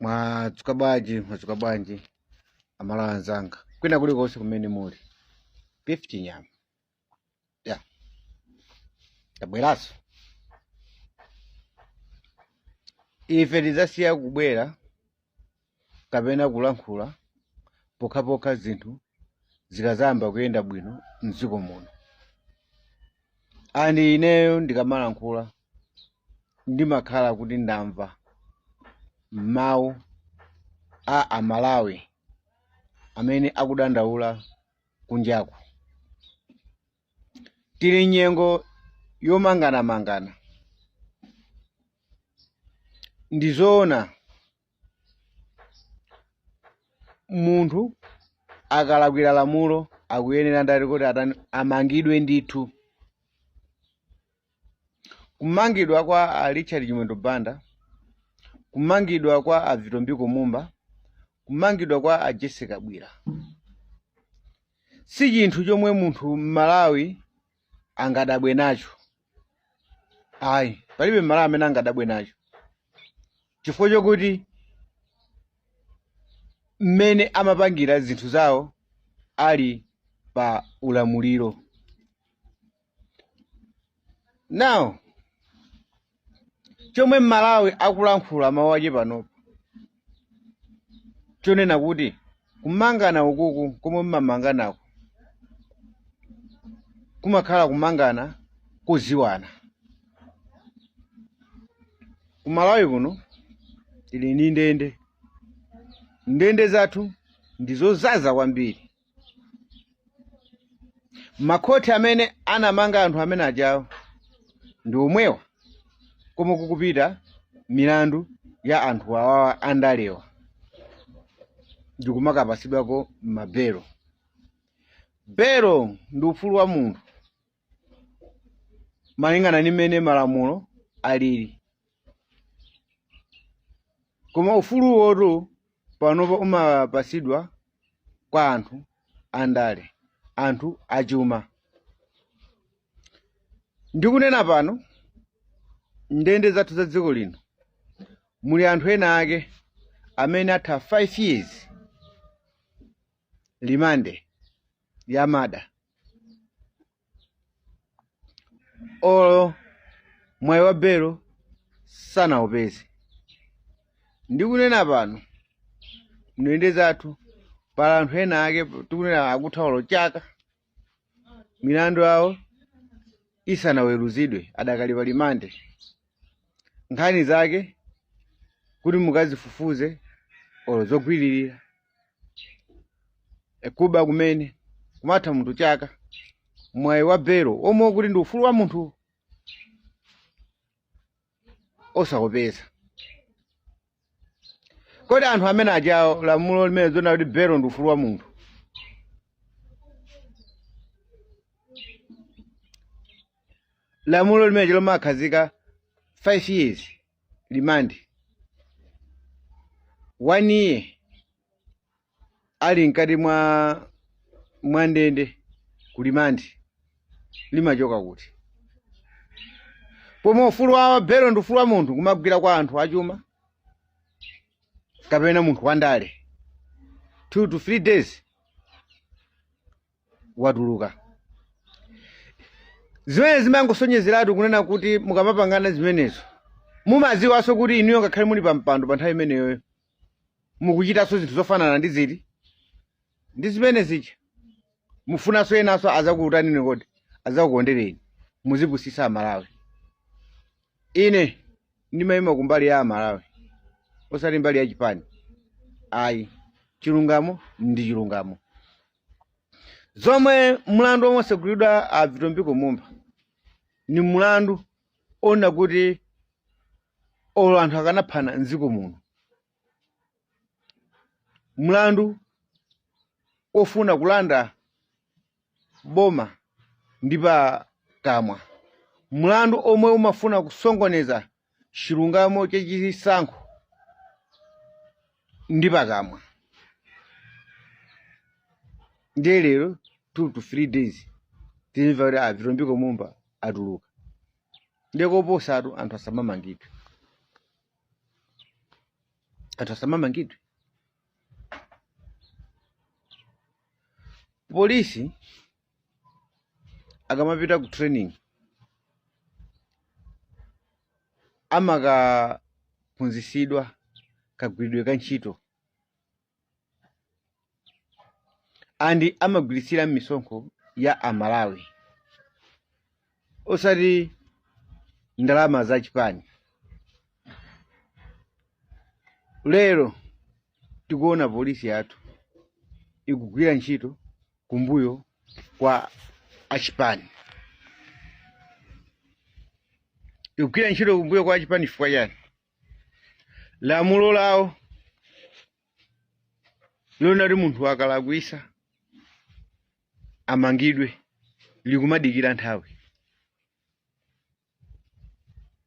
Mwadzuka bwanji amalawi anzanga kwina kulikonse kumene muli 50 nyama ya tabweranso. Ife tizasiya kubwera kapena kulankhula pokhapokha zinthu zikazamba kuyenda bwino mdziko muno. Ani ineyo ndikamalankhula ndimakhala kuti ndamva mawu a amalawi amene akudandaula kunjaku. Tili nyengo yomangana ndizoona munthu akalakwira lamulo akuyenera ndati kuti amangidwe ndithu. Kumangidwa kwa a Richard Chimwendo Banda, kumangidwa kwa a Vito Mbiko Mumba, kumangidwa kwa a Jessica Bwira si chinthu chomwe munthu Malawi angadabwe nacho. Ayi, palibe Malawi amene angadabwe nacho, chifukwa chokuti mmene amapangira zinthu zawo ali pa ulamuliro. Now chomwe Malawi akulankhula mawu ache panopo chonena kuti kumangana ukuku komwe mmamanganako kumakhala kumangana kuziwana. Ku Malawi kuno tili ndi ndende zathu ndizozaza kwambiri. Makhoti amene anamanga anthu amene ajawo ndi omwewa komwe kukupita milandu ya anthu awawa andalewa ndikumakapatsidwako mabelo. Belo ndi ufulu wa munthu malingana ndi mmene malamulo alili, koma ufulu wotu panopo umapatsidwa kwa anthu andale, anthu achuma. Ndikunena pano ndende zathu za dziko lino muli anthu ena ake amene atha 5 years limande ya mada olo mwayi wa belo sanaupeze. Ndikunena pano ndende zathu pala anthu ena ake tikunena akutha olo chaka milandu yawo isanaweruzidwe adakali pa limande, nkhani zake kuti mukazifufuze olo zogwiririra kuba kumene kumatha munthu chaka. Mwayi wa belo omwe kuti ndi ufulu wa munthu osaupeza. Kodi anthu amene ajawo lamulo limene zona kuti belo ndi ufulu wa munthu, lamulo limene lomakhazika 5 years limande, 1 year ali mkati mwa ndende kulimande limachoka kuti? Pomwe ufulu wa belo ndi ufulu wa munthu kumagwira kwa anthu achuma kapena munthu wandale 2 to 3 days watuluka. Zimene zimangosonyezeratu kunena kuti mukamapangana zimenezo mumaziwaso kuti inuyo ngakhale muli pa mpando pa nthawi imeneyo mukuchitanso zinthu zofanana ndi ziti ndi zimene zija. Mufunanso enaso azakuutanini kodi azakukondereni muzipusisa Amalawi. Ine ndimayima kumbali ya Amalawi osati mbali ya chipani. Ayi, chilungamo ndi chilungamo. Zomwe mlandu omwe segulidwa a Vito Mbiko Mumba ni mlandu ona kuti olo anthu akanaphana mdziko muno, mlandu ofuna kulanda boma ndi pa kamwa, mlandu omwe umafuna kusongoneza chilungamo chachisankho ndi pakamwa. Ndiye lero 2 to 3 days timva kuti a Vito Mbiko Mumba atuluka. Ndiye koposatu anthu asamamangidwe. anthu asamamangidwe. Polisi akamapita ku training amakaphunzisidwa kagwiridwe ka ntchito andi amagwirisira m'misonkho ya Amalawi osati ndalama za chipani. Lero tikuona polisi yathu ikugwira ntchito kumbuyo kwa achipani. Ikugwira ntchito kumbuyo kwa achipani chifukwa chani? Lamulo lawo lona kuti munthu akalakwisa amangidwe likumadikira nthawi,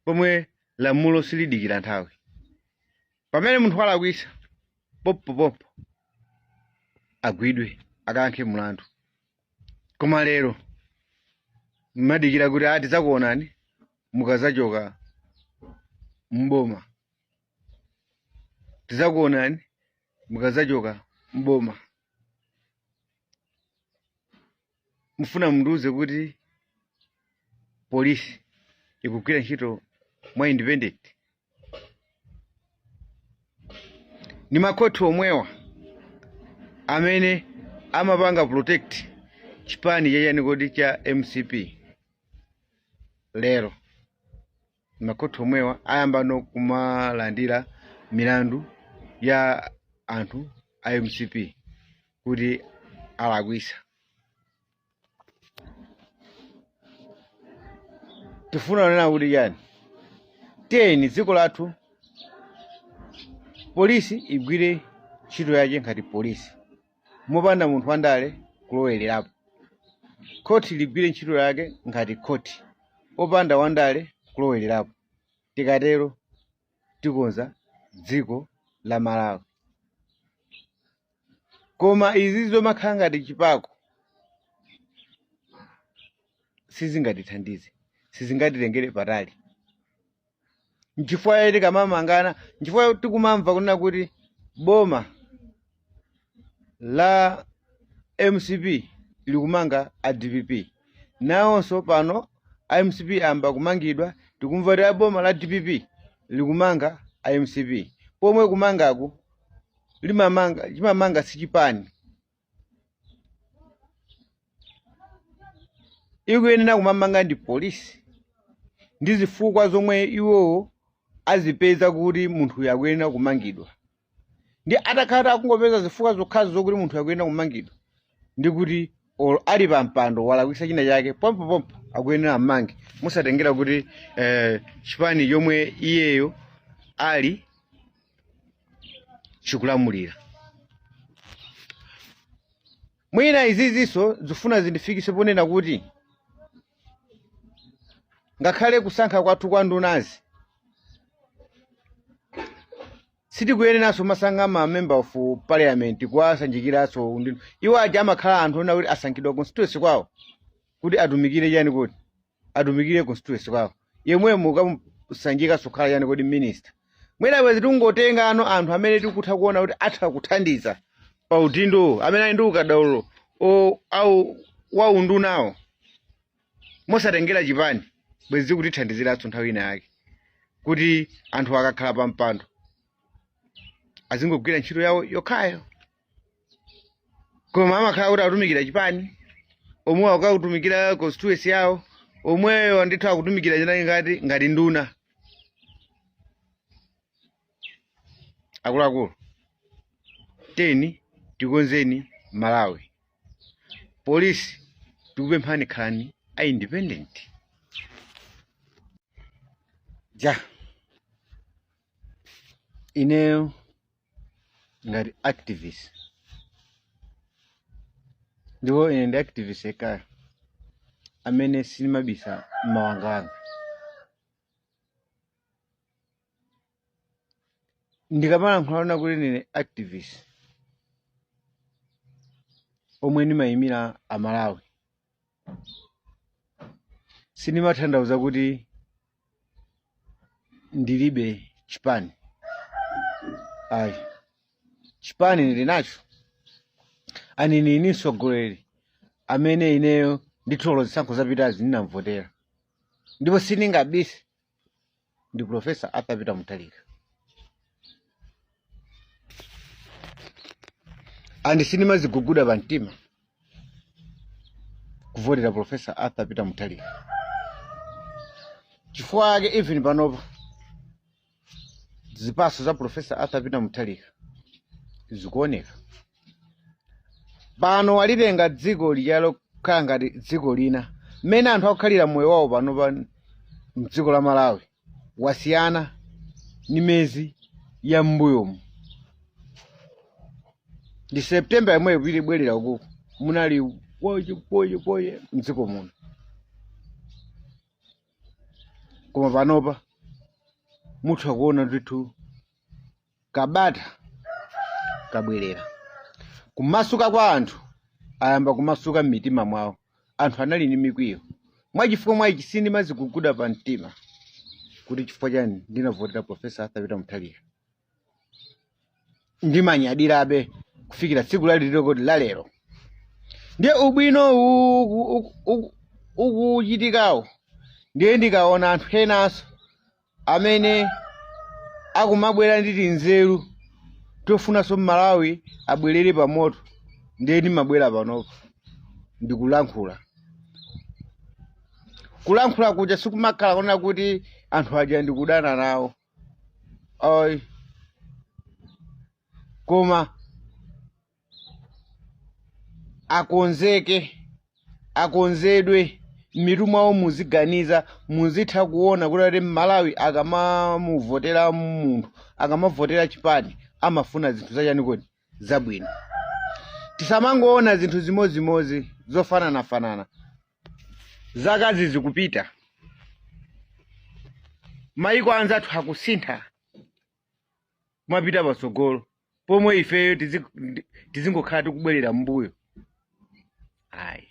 pomwe lamulo silidikira nthawi. Pamene munthu alakwisa popo agwidwe akankhe mlandu. Koma lero mmadikira kuti ati zakuonani mukazachoka mboma, tizakuonani mukazachoka mboma. Mufuna mundiuze kuti polisi ikugwira ntchito mwa independent? Ni makhoti omwewa amene amapanga protect chipani chachani kodi cha MCP. Lero makhoti omwewa ayamba no kumalandira milandu ya anthu a MCP kuti alakwisa. Tifuna kunena kuti yani tiyeni dziko lathu polisi igwire ntchito yake ngati polisi mopanda munthu wandale kulowelerapo. Khoti ligwire ntchito yake ngati khoti opanda wandale kulowelerapo. Tikatero tikonza dziko la Malawi. Koma izi zomakhala ngati chipako sizingatithandize, sizingatitengere patali. Nchifukwa yeti kamamangana, nchifukwa tikumamva kunena kuti boma la MCP likumanga a DPP. Nawonso pano a MCP amba kumangidwa, tikumva kuti boma la DPP likumanga a MCP. Pomwe kumangaku limamanga sichipani. Ikuyenera kumamanga ndi polisi ndi zifukwa zomwe iwowo azipeza kuti munthu yakuyenera kumangidwa. Ndi atakhala akungopeza zifukwa zokhazo zokuti munthu yakuyenera kumangidwa ndi kuti ali pa mpando walakwisa china chake pompo akuyenera amange, musatengera kuti chipani yomwe iyeyo ali chikulamulira. Mwina iziziso zifuna zindifikise ponena kuti ngakhale kusankha kwathu kwa ndunazi sitikuyeneranso masankha ma member of parliament kuwasanjikiraso. Iwo aja amakhala anthu ona kuti asankhidwa constituency kwawo kuti atumikire yani kuti atumikire constituency kwawo. Yemwe mukamusanjika sokhala yani kuti minister. Mwina bwezi tungotenga anthu amene tikutha kuona kuti atha kuthandiza pa udindo amene ali ndi ukadaulo au wa undunawo mosatengera chipani bwezi kutithandiziraso nthawi ina yake kuti anthu akakhala pa mpando azingogwira ntchito yawo yokhayo. Koma amakhala kuti atumikira chipani, omwe akutumikira constituency yawo, omweyo ndithu akutumikira china ngati nduna. Akuluakulu teni tikonzeni Malawi. Polisi tikupemphani khalani a independent. Ineyo ngati activist ndipo ine ndi activist ekaya amene sinimabisa mawanga. Ndikamalankhula kuti ndine activist omwe ndimayimira Amalawi, sinimatanthauza kuti ndilibe chipani. ayi chipani ndili nacho anini ini mtsogoleri amene ineyo nditolo zisankho zapitazi ndinamvotera ndipo sindingabise ndi Profesa Arthur Peter Mutharika. Andi sindimaziguguda pamtima kuvotera Profesa Arthur Peter Mutharika chifukwa ake even panopa zipaso za Profesa Arthur Peter Mutharika zikuoneka pano alitenga dziko liyalo kukhala ngati dziko lina mmene anthu akukhalira moyo wawo panopa mdziko la Malawi wasiyana ni mezi ya mbuyomu. Ndi September yomwe bwerera uku munali poye mdziko muno, koma panopa mutha kuona ndithu kabata kabwerera. Kumasuka kwa anthu ayamba kumasuka m'mitima mwawo. Anthu anali ni mikwiyo mwachifukwa mwachi sindimaziguguda pa mtima kuti chifukwa chani ndinavotera Profesa Arthur Peter Mutharika. Ndimanyadirabe kufikira tsiku laliliro kuti lalero. Ndiye ubwino ukuchitikawo ndiye ndikaona anthu enanso amene akumabwera nditi nzeru tofunanso Malawi abwerere pamoto, ndiye ndimabwera panopa ndikulankhula. Kulankhula kuja sikumakhala kuona kuti anthu aja ndikudana nawo ayi, koma akonzedwe m'mitu mwawo muziganiza muzitha kuona kuti Malawi akamamuvotera munthu akamavotera chipani amafuna zinthu zachani kodi zabwino. Tisamangoona zinthu zimozimozi zofanana. Zakazi zikupita, maiko anzathu akusintha mwapita patsogolo pomwe ifeyo tizingokhala tikubwerera mbuyo. Ayi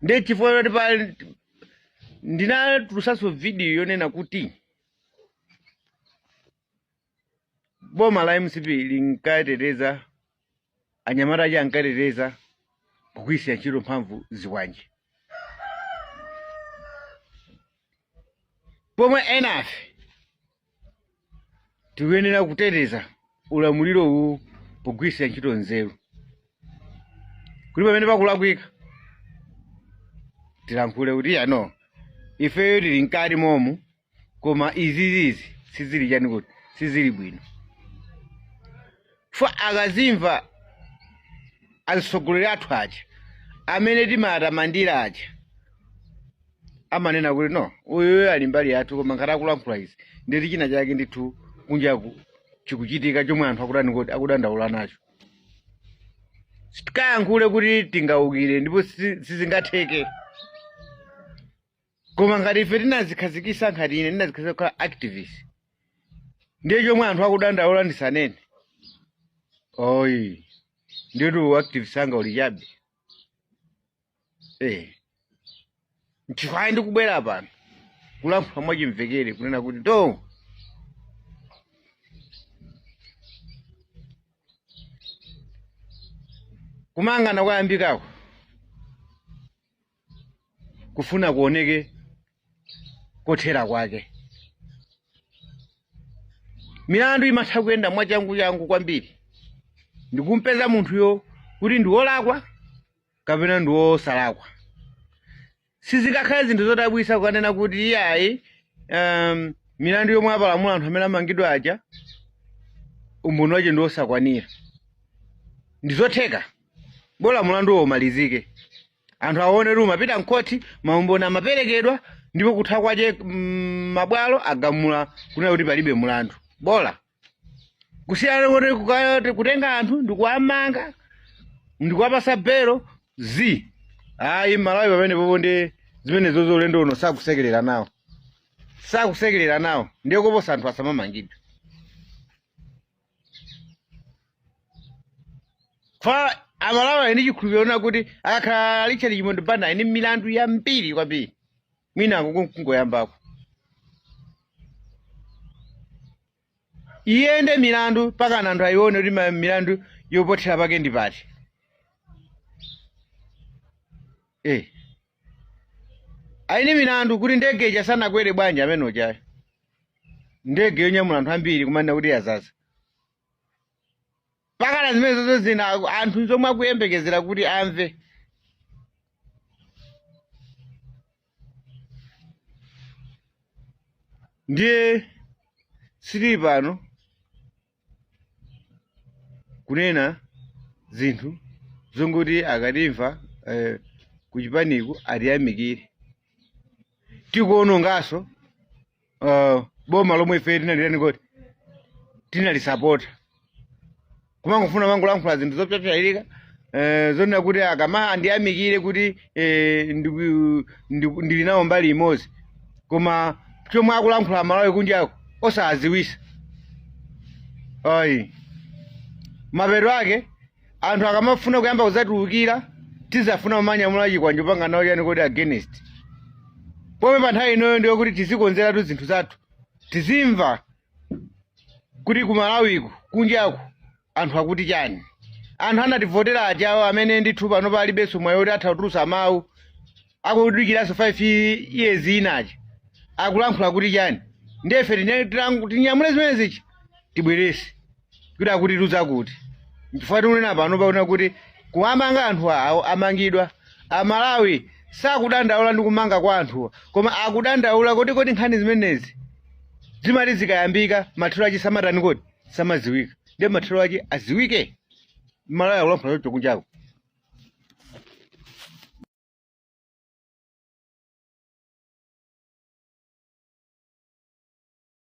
ndiye chifukwa kuti ndinatulusanso video yonena kuti boma la MCP linkateteza anyamata aja ankateteza kugwiritsa ntchito mphamvu ziwanje, pomwe enafe tikuyenera kuteteza ulamuliro uwu pogwiritsa ntchito nzeru. Kuti pamene pakulakwika tilankhule kuti ano ifeyo tili mkati momu, koma izizizi sizili chani kuti sizili bwino. Fwa akazimva atsogoleri athu aja amene timatamandira aja amanena kuti no uyu ali mbali yathu, koma ngati akulankhula izi ndeti china chake ndithu kunjaku chikuchitika chomwe anthu akutani kuti akudandaula nacho. Sitikayankhule kuti tingaukire ndipo sizingatheke, koma ngati ife tinazikhazikisa ngati ine ndinazikhazikisa kukhala activist ndiye chomwe anthu akudandaula ndisanene oyi ndiyetu activist anga uli chabe. Nchifukwa ndikubwera pano kulankhula mwachimvekere kunena kuti to kumangana kwayambikako kufuna kuoneke kothera kwake. Milandu imatha kuyenda mwachangu kwambiri, ndikumpeza munthuyo kuti ndi wolakwa kapena ndi wosalakwa. Sizikakhale zinthu zodabwisa kukanena kuti iyayi milandu yomwe apalamula anthu amene amangidwa aja umboni wache ndi wosakwanira. Ndizotheka bola mulandu umalizike, anthu aone ruma pita mkoti, maumboni amaperekedwa, ndipo kutha kwache mabwalo agamula kunena kuti palibe mulandu. Bola kusiyana kuti kutenga anthu ndikuwamanga ndikuwapasa belo zi ayi Malawi pamene popo ndi zimene zozolendo uno sakusekerera nawo ndiye koposa anthu asamamangidwe. Fa Amalawi ndi chikhulupiriro kuti akakhala Richard Chimondo Banda ine milandu yambiri kwambiri mwina kungoyambako. iyende milandu paka anthu ayione kuti milandu yopothera pake ndi pati. Aine milandu kuti ndege ija sanakwere bwanji amene uchayo. Ndege yonyamula anthu ambiri kumanda kuti yazaza. Pakana zimene zonse zina anthu zomwe akuyembekezera kuti amve. Ndiye sili pano kunena zinthu zonguti akatimva kuchipaniku atiyamikire. Tikuonongaso boma lomwe ife tinalirani koti tinalisapota. Kumangofuna mangolankhula zinthu zopyapyalika zonena kuti akama andiyamikire kuti ndili nawo mbali imodzi. Koma chomwe akulankhula Malawi kunjako osaziwisa. Mapeto ake anthu akamafuna kuyamba kuzatiwukira tizafuna mamanyamula chikwanjo panga nawo chani kodi against. Pomwe pa nthawi inoyo ndiyo kuti tizikonzeratu zinthu zathu. Tizimva kuti ku Malawiku kunjako anthu akuti chani. Anthu anativotera achawo amene ndithu pano palibenso mwayi kuti atha kutulutsa mawu. Akudikiranso 5 years inachi. Akulankhula kuti chani. Ndefe tinyamule zimene zichi tibwerese kuti akuti tuza kuti. Chifukwa tikunena pano paona kuti kuamanga anthu awo amangidwa. Amalawi sakudandaula ndi kumanga kwa anthuwa, koma akudandaula kodi nkhani zimenezi zimati zikayambika mathero achi samatani kodi samaziwika. Ndiye mathero achi aziwike. Malawi akulankhula chocho kunjako.